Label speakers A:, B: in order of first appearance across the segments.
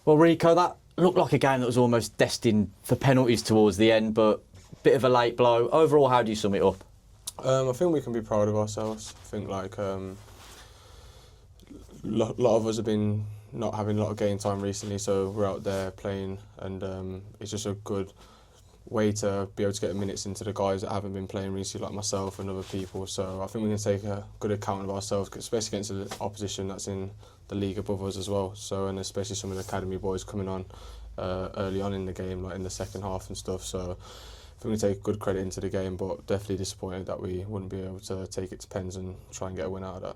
A: Well, Rico, that looked like a game that was almost destined for penalties towards the end, but a bit of a late blow. Overall, how do you sum it up?
B: I think we can be proud of ourselves. I think like lot of us have been not having a lot of game time recently, so we're out there playing, and it's just a good way to be able to get minutes into the guys that haven't been playing recently, like myself and other people. So I think we can take a good account of ourselves, especially against the opposition that's in the league above us as well. So, and especially some of the academy boys coming on early on in the game, like in the second half and stuff. So I think we take good credit into the game, but definitely disappointed that we wouldn't be able to take it to pens and try and get a win out of that.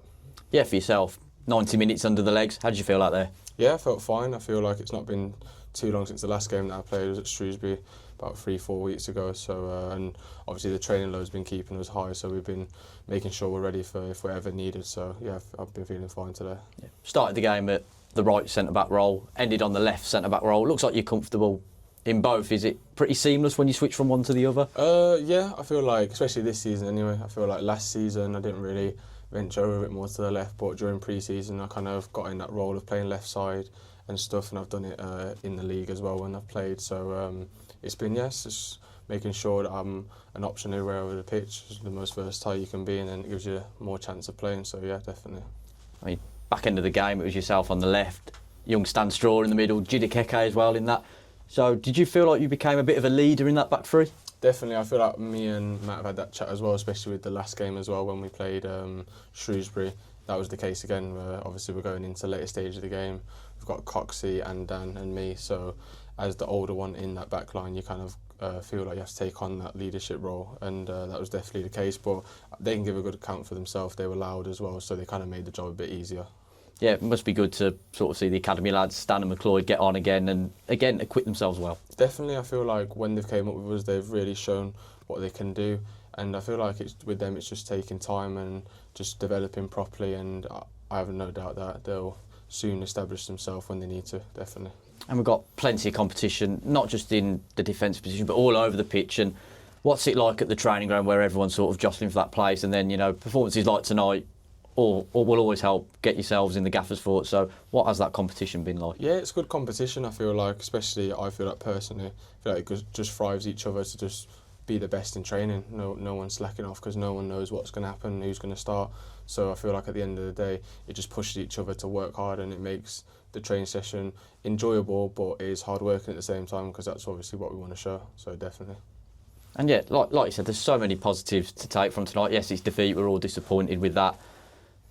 A: Yeah, for yourself, 90 minutes under the legs. How did you feel out there?
B: Yeah, I felt fine. I feel like it's not been too long since the last game that I played was at Shrewsbury about 3-4 weeks ago. So and obviously the training load's been keeping us high, so we've been making sure we're ready for if we're ever needed. So yeah, I've been feeling fine today.
A: Yeah. Started the game at the right centre-back role, ended on the left centre-back role. Looks like you're comfortable in both. Is it pretty seamless when you switch from one to the other?
B: Yeah, I feel like, especially this season anyway, I feel like last season I didn't really venture over a bit more to the left, but during pre-season I kind of got in that role of playing left side and stuff, and I've done it in the league as well when I've played. So it's been, yes, just making sure that I'm an option everywhere over the pitch, is the most versatile you can be, and then it gives you more chance of playing. So yeah, definitely.
A: I mean, back end of the game, it was yourself on the left, young Stan Straw in the middle, Jidikeke as well in that. So did you feel like you became a bit of a leader in that back three?
B: Definitely, I feel like me and Matt have had that chat as well, especially with the last game as well when we played Shrewsbury. That was the case again. Obviously, we're going into the later stage of the game. We've got Coxey and Dan and me. So, as the older one in that back line, you kind of feel like you have to take on that leadership role, and that was definitely the case. But they can give a good account for themselves. They were loud as well, so they kind of made the job a bit easier. Yeah,
A: it must be good to sort of see the academy lads, Stan and McLeod, get on again and again acquit themselves well.
B: Definitely, I feel like when they've came up with us, they've really shown what they can do, and I feel like with them it's just taking time and just developing properly, and I have no doubt that they'll soon establish themselves when they need to, definitely.
A: And we've got plenty of competition, not just in the defensive position, but all over the pitch. And what's it like at the training ground where everyone's sort of jostling for that place, and then, you know, performances like tonight or will always help get yourselves in the gaffer's fort. So what has that competition been like?
B: Yeah, it's good competition, I feel like, especially I feel like personally, I feel like it just thrives each other to just be the best in training. No one's slacking off because no one knows what's going to happen, who's going to start. So I feel like at the end of the day, it just pushes each other to work hard, and it makes the training session enjoyable, but it is hard working at the same time, because that's obviously what we want to show. So definitely.
A: And yeah, like you said, there's so many positives to take from tonight. Yes, it's defeat, we're all disappointed with that.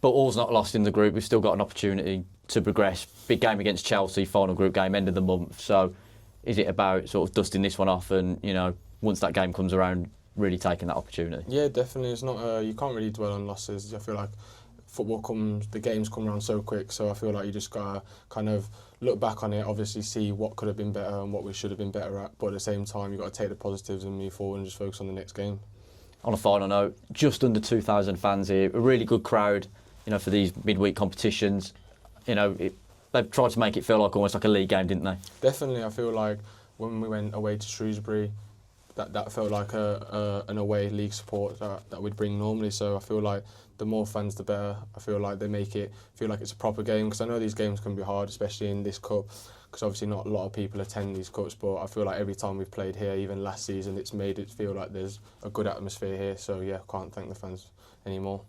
A: But all's not lost in the group. We've still got an opportunity to progress. Big game against Chelsea, final group game, end of the month. So is it about sort of dusting this one off and, you know, once that game comes around, really taking that opportunity?
B: Yeah, definitely. It's not. You can't really dwell on losses. I feel like the games come around so quick. So I feel like you just gotta kind of look back on it. Obviously, see what could have been better and what we should have been better at. But at the same time, you got to take the positives and move forward and just focus on the next game.
A: On a final note, just under 2,000 fans here, a really good crowd. You know, for these midweek competitions, you know, they've tried to make it feel like almost like a league game, didn't they?
B: Definitely, I feel like when we went away to Shrewsbury, that felt like an away league support that we'd bring normally. So I feel like the more fans, the better. I feel like they make it feel like it's a proper game, because I know these games can be hard, especially in this cup, because obviously not a lot of people attend these cups. But I feel like every time we've played here, even last season, it's made it feel like there's a good atmosphere here. So yeah, can't thank the fans anymore.